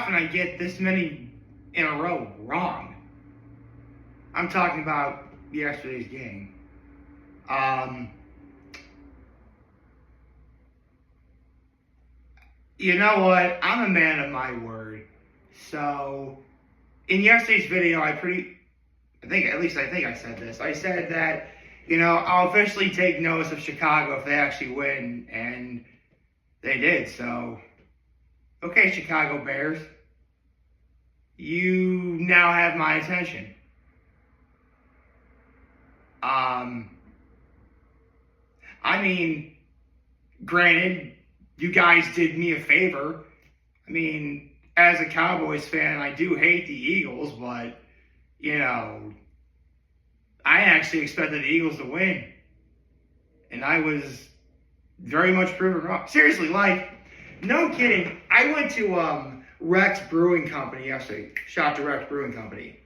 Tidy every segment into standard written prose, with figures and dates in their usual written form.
often I get this many in a row wrong. I'm talking about yesterday's game. You know what? I'm a man of my word. So, in yesterday's video, I think I said this. I said that, I'll officially take notice of Chicago if they actually win, and they did. So, okay, Chicago Bears, you now have my attention. Granted, you guys did me a favor. As a Cowboys fan, I do hate the Eagles, but, I actually expected the Eagles to win. And I was very much proven wrong. Seriously, no kidding. I went to Rex Brewing Company yesterday. Shout out to Rex Brewing Company.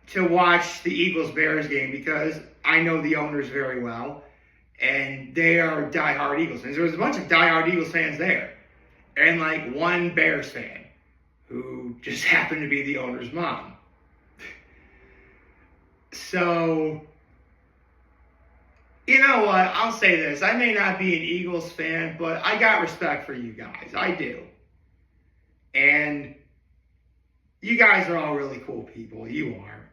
To watch the Eagles-Bears game because I know the owners very well. And they are diehard Eagles fans. There was a bunch of diehard Eagles fans there. And one Bears fan who just happened to be the owner's mom. So, you know what? I'll say this. I may not be an Eagles fan, but I got respect for you guys. I do. And you guys are all really cool people. You are.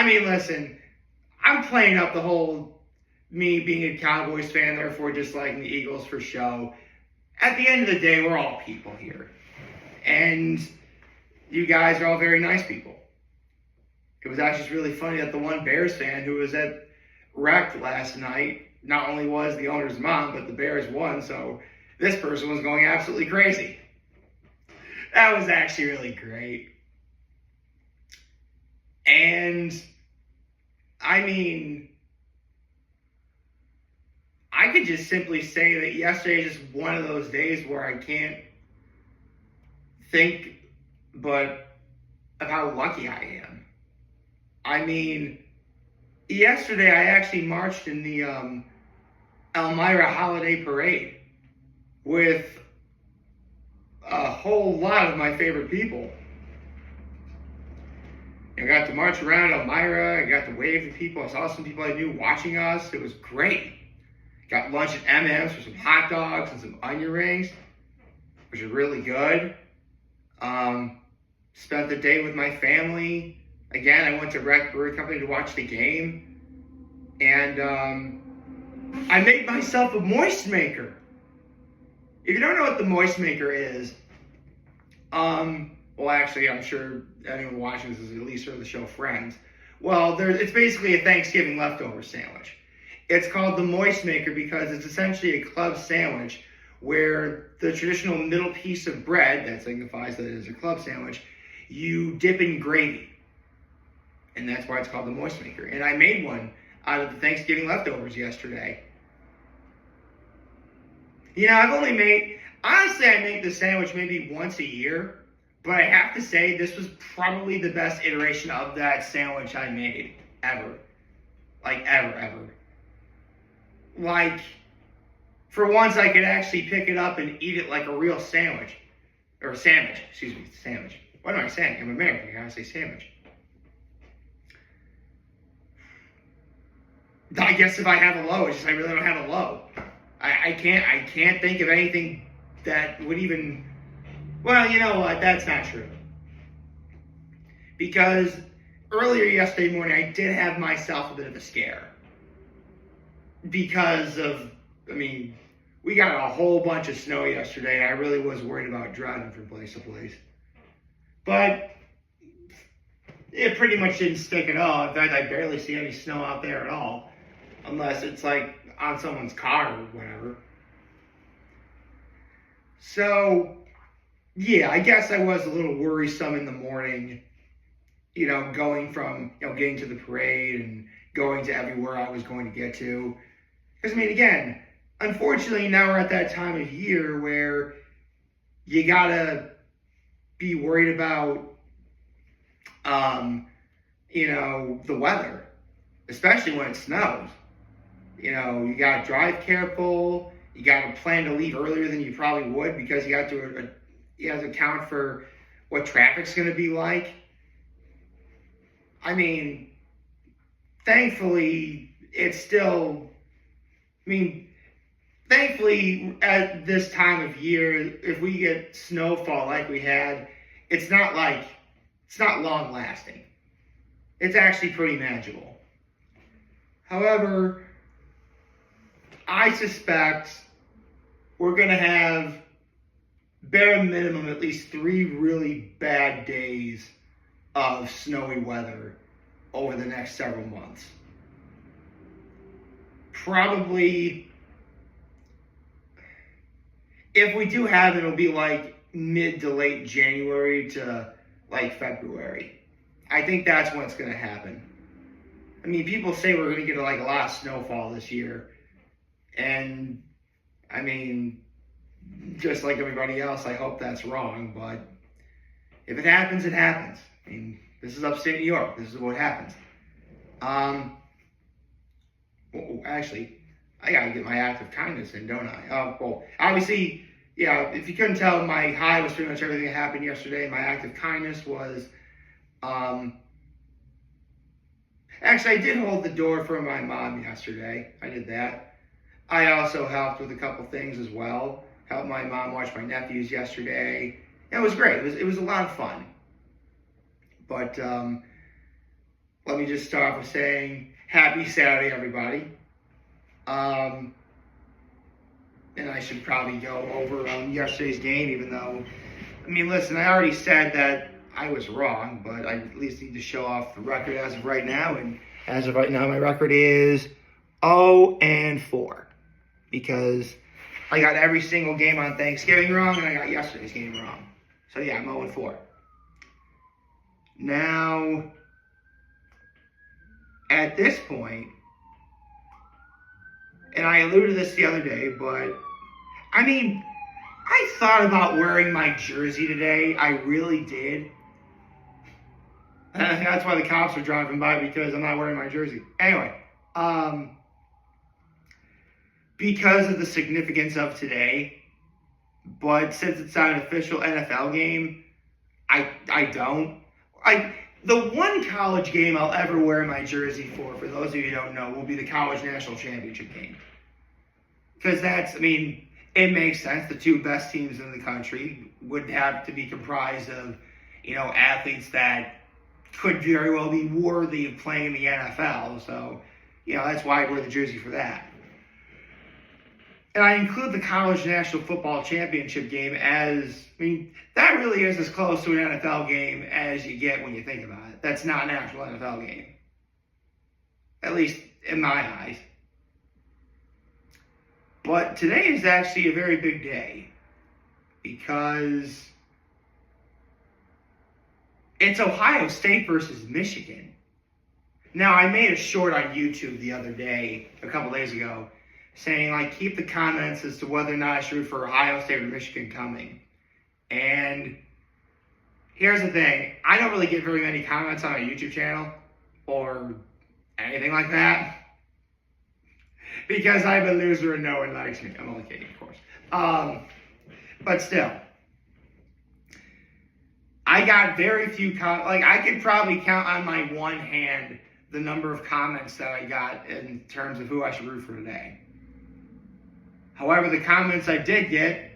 Listen, I'm playing up the whole me being a Cowboys fan, therefore just liking the Eagles for show. At the end of the day, we're all people here. And you guys are all very nice people. It was actually just really funny that the one Bears fan who was at Rec last night, not only was the owner's mom, but the Bears won, so this person was going absolutely crazy. That was actually really great. And, I could just simply say that yesterday is just one of those days where I can't think but of how lucky I am. Yesterday I actually marched in the Elmira Holiday Parade with a whole lot of my favorite people. I got to march around Elmira. I got to wave to people. I saw some people I knew watching us. It was great. Got lunch at M&M's for some hot dogs and some onion rings, which was really good. Spent the day with my family. Again, I went to Rec Brewery Company to watch the game. And I made myself a moist maker. If you don't know what the moist maker is, well, actually, I'm sure anyone watching this has at least heard the show Friends. Well, it's basically a Thanksgiving leftover sandwich. It's called the Moist Maker because it's essentially a club sandwich where the traditional middle piece of bread, that signifies that it is a club sandwich, you dip in gravy. And that's why it's called the Moist Maker. And I made one out of the Thanksgiving leftovers yesterday. Honestly, I make this sandwich maybe once a year. But I have to say, this was probably the best iteration of that sandwich I made ever. Ever. For once, I could actually pick it up and eat it like a real sandwich. Or sandwich. Excuse me, sandwich. What am I saying? I'm American. I gotta say sandwich. I guess if I have a low, it's just I really don't have a low. I can't think of anything that would even... Well, you know what? That's not true. Because earlier yesterday morning, I did have myself a bit of a scare. Because of, we got a whole bunch of snow yesterday. I really was worried about driving from place to place. But it pretty much didn't stick at all. In fact, I barely see any snow out there at all. Unless it's on someone's car or whatever. So... yeah, I guess I was a little worrisome in the morning, going from, getting to the parade and going to everywhere I was going to get to. Because, again, unfortunately, now we're at that time of year where you gotta be worried about, the weather, especially when it snows. You gotta drive careful. You gotta plan to leave earlier than you probably would because you got to he doesn't account for what traffic's going to be like. I mean, thankfully, it's still, I mean, thankfully, at this time of year, if we get snowfall like we had, it's not long lasting. It's actually pretty manageable. However, I suspect we're going to have, bare minimum, at least 3 really bad days of snowy weather over the next several months. Probably, if we do have it, it'll be like mid to late January to like February. I think that's when it's going to happen. I mean, people say we're going to get like a lot of snowfall this year. And, I mean, just like everybody else, I hope that's wrong. But if it happens, it happens. I mean, this is upstate New York. This is what happens. Well, actually, I got to get my act of kindness in, don't I? Well, obviously, yeah, if you couldn't tell, my high was pretty much everything that happened yesterday. My act of kindness was, actually, I did hold the door for my mom yesterday. I did that. I also helped with a couple things as well. Helped my mom watch my nephews yesterday. It was great. It was a lot of fun. But let me just start off with saying happy Saturday, everybody. And I should probably go over yesterday's game, even though, I mean, listen, I already said that I was wrong, but I at least need to show off the record as of right now. And as of right now, my record is 0-4. Because I got every single game on Thanksgiving wrong, and I got yesterday's game wrong. So yeah, I'm 0-4. Now, at this point, and I alluded to this the other day, but, I mean, I thought about wearing my jersey today. I really did. That's why the cops are driving by, because I'm not wearing my jersey. Anyway, because of the significance of today, but since it's not an official NFL game, I don't. The one college game I'll ever wear my jersey for those of you who don't know, will be the college national championship game. Because that's, I mean, it makes sense. The 2 best teams in the country would have to be comprised of, you know, athletes that could very well be worthy of playing in the NFL. So, you know, that's why I wear the jersey for that. And I include the college national football championship game as, I mean, that really is as close to an NFL game as you get when you think about it. That's not an actual NFL game. At least in my eyes. But today is actually a very big day. Because it's Ohio State versus Michigan. Now, I made a short on YouTube the other day, a couple days ago, saying, like, keep the comments as to whether or not I should root for Ohio State or Michigan coming. And here's the thing. I don't really get very many comments on my YouTube channel or anything like that because I'm a loser and no one likes me. I'm only kidding, of course. But still, I got very few comments. Like, I could probably count on my one hand the number of comments that I got in terms of who I should root for today. However, the comments I did get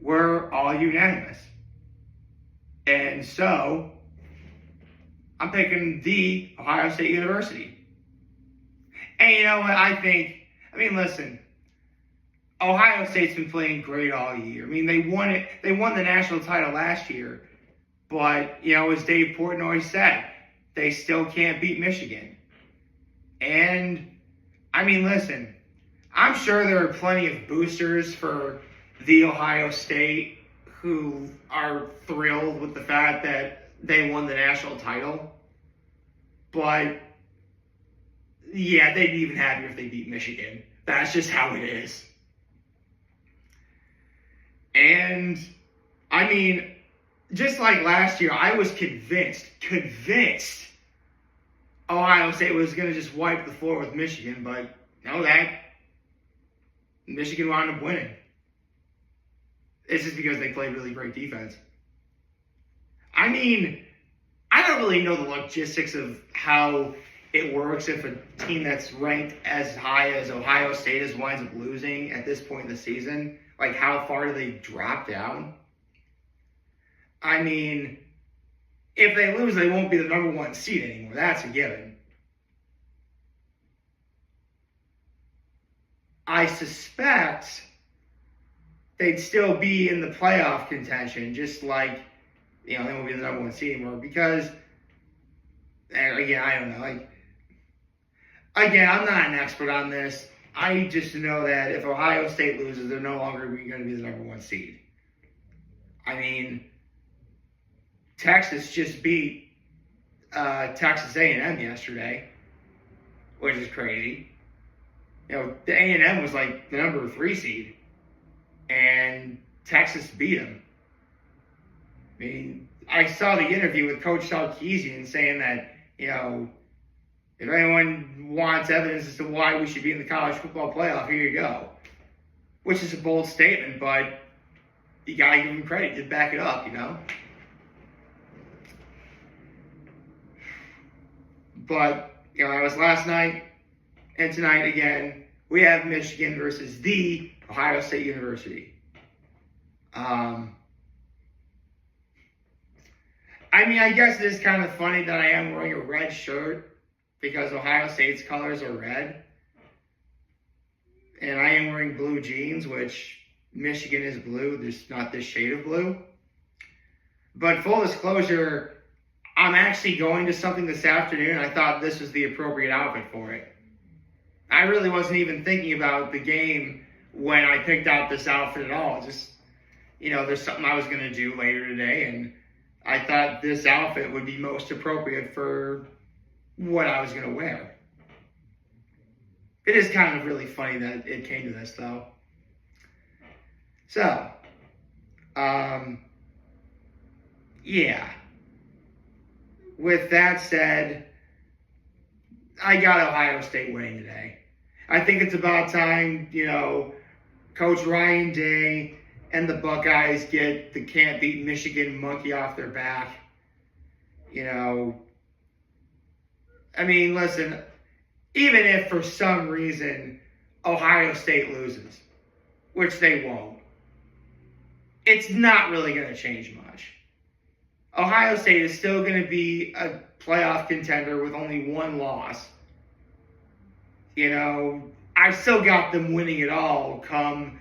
were all unanimous. And so, I'm picking the Ohio State University. And you know what? I mean, listen, Ohio State's been playing great all year. I mean, they won it. They won the national title last year. But, you know, as Dave Portnoy said, they still can't beat Michigan. And, I mean, listen, I'm sure there are plenty of boosters for the Ohio State who are thrilled with the fact that they won the national title. But, yeah, they'd be even happier if they beat Michigan. That's just how it is. And, I mean, just like last year, I was convinced Ohio State was going to just wipe the floor with Michigan, but no, that Michigan wound up winning. It's just because they play really great defense. I mean, I don't really know the logistics of how it works if a team that's ranked as high as Ohio State is winds up losing at this point in the season. Like, how far do they drop down? I mean, if they lose, they won't be the number one seed anymore. That's a given. I suspect they'd still be in the playoff contention, just like, they won't be the number one seed anymore because, again, I don't know. Like, again, I'm not an expert on this. I just know that if Ohio State loses, they're no longer going to be the number one seed. I mean, Texas just beat Texas A&M yesterday, which is crazy. The A&M was like the number 3 seed, and Texas beat them. I mean, I saw the interview with Coach Sarkisian saying that, if anyone wants evidence as to why we should be in the college football playoff, here you go. Which is a bold statement, but you got to give him credit to back it up, But, that was last night, and tonight again, we have Michigan versus the Ohio State University. I guess it is kind of funny that I am wearing a red shirt because Ohio State's colors are red. And I am wearing blue jeans, which Michigan is blue. There's not this shade of blue. But full disclosure, I'm actually going to something this afternoon. I thought this was the appropriate outfit for it. I really wasn't even thinking about the game when I picked out this outfit at all. Just, there's something I was going to do later today, and I thought this outfit would be most appropriate for what I was going to wear. It is kind of really funny that it came to this, though. So, yeah. With that said, I got Ohio State winning today. I think it's about time, Coach Ryan Day and the Buckeyes get the can't beat Michigan monkey off their back. Listen, even if for some reason Ohio State loses, which they won't, it's not really going to change much. Ohio State is still going to be a playoff contender with only one loss. I still got them winning it all come,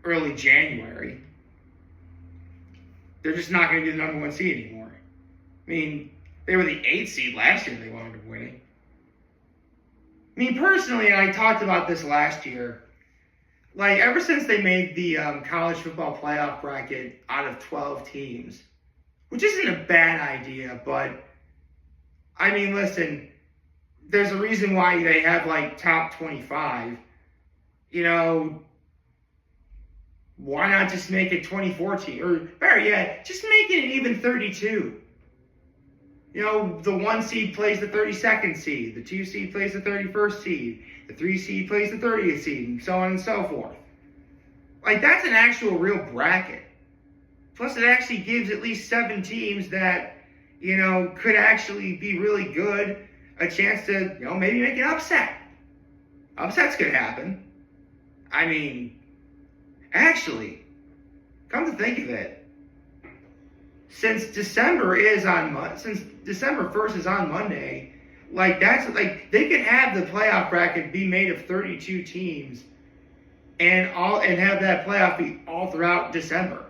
early January. They're just not going to be the number one seed anymore. They were the 8th seed last year. They wound up winning. Personally, and I talked about this last year, ever since they made the college football playoff bracket out of 12 teams, which isn't a bad idea, but, listen, there's a reason why they have, top 25. Why not just make it 2014? Or better yet, just make it even 32. The 1 seed plays the 32nd seed. The 2 seed plays the 31st seed. The 3 seed plays the 30th seed, and so on and so forth. That's an actual real bracket. Plus, it actually gives at least 7 teams that, could actually be really good a chance to, maybe make an upset. Upsets could happen. Actually, come to think of it, since December 1st is on Monday, they could have the playoff bracket be made of 32 teams and have that playoff be all throughout December.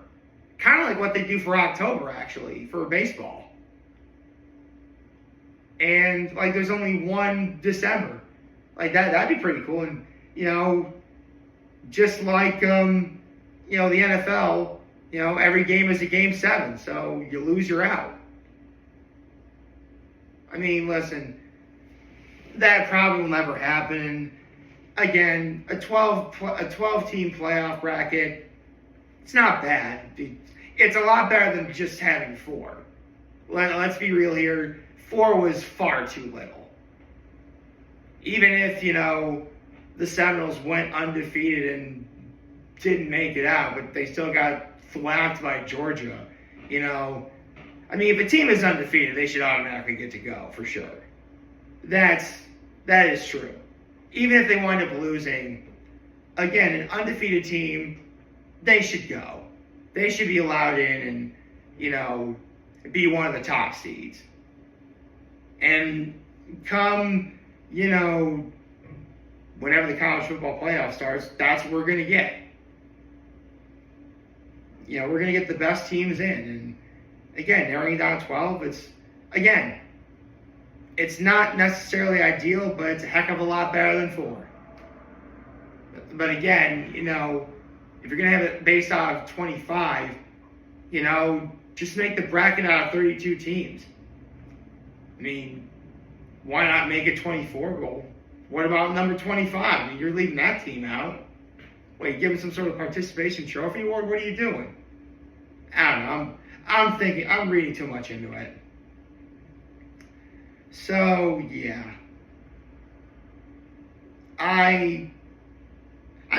Kind of like what they do for October, actually, for baseball. And there's only one December. That'd be pretty cool. And just like the NFL, every game is a game 7, so you lose, you're out. Listen, that probably will never happen. Again, a 12-team playoff bracket, it's not bad. It's a lot better than just having 4. Let's be real here. 4 was far too little. Even if, the Seminoles went undefeated and didn't make it out, but they still got thwacked by Georgia. You know, I mean, if a team is undefeated, they should automatically get to go, for sure. That is true. Even if they wind up losing, again, an undefeated team, they should go. They should be allowed in and, you know, be one of the top seeds. And come, you know, whenever the college football playoff starts, that's what we're going to get. You know, we're going to get the best teams in. And, again, narrowing down 12, it's not necessarily ideal, but it's a heck of a lot better than 4. But again, you know, if you're going to have it based off 25, you know, just make the bracket out of 32 teams. I mean, why not make it 24 goal? What about number 25? I mean, you're leaving that team out. Wait, give them some sort of participation trophy award? What are you doing? I don't know. I'm reading too much into it. So, yeah. I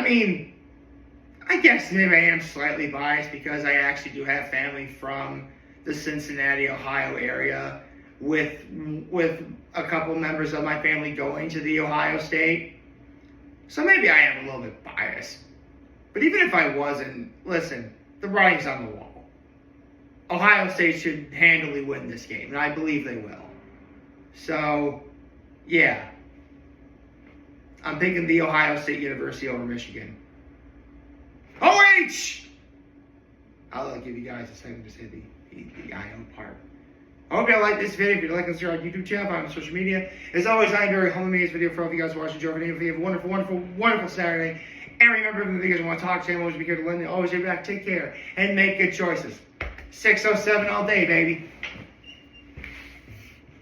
mean, I guess maybe I am slightly biased because I actually do have family from the Cincinnati, Ohio area with a couple members of my family going to the Ohio State. So maybe I am a little bit biased. But even if I wasn't, listen, the writing's on the wall. Ohio State should handily win this game, and I believe they will. So, yeah. I'm picking the Ohio State University over Michigan. OH! I'll give you guys a second to say the IO part. I hope you like this video. If you'd like to share our YouTube channel, on social media. As always, I'm very humble to make this video for all of you guys watching. Enjoy the video. Have a wonderful, wonderful, wonderful Saturday. And remember, if the videos want to talk to, always be here to lend. Always be back. Take care and make good choices. 607 all day, baby.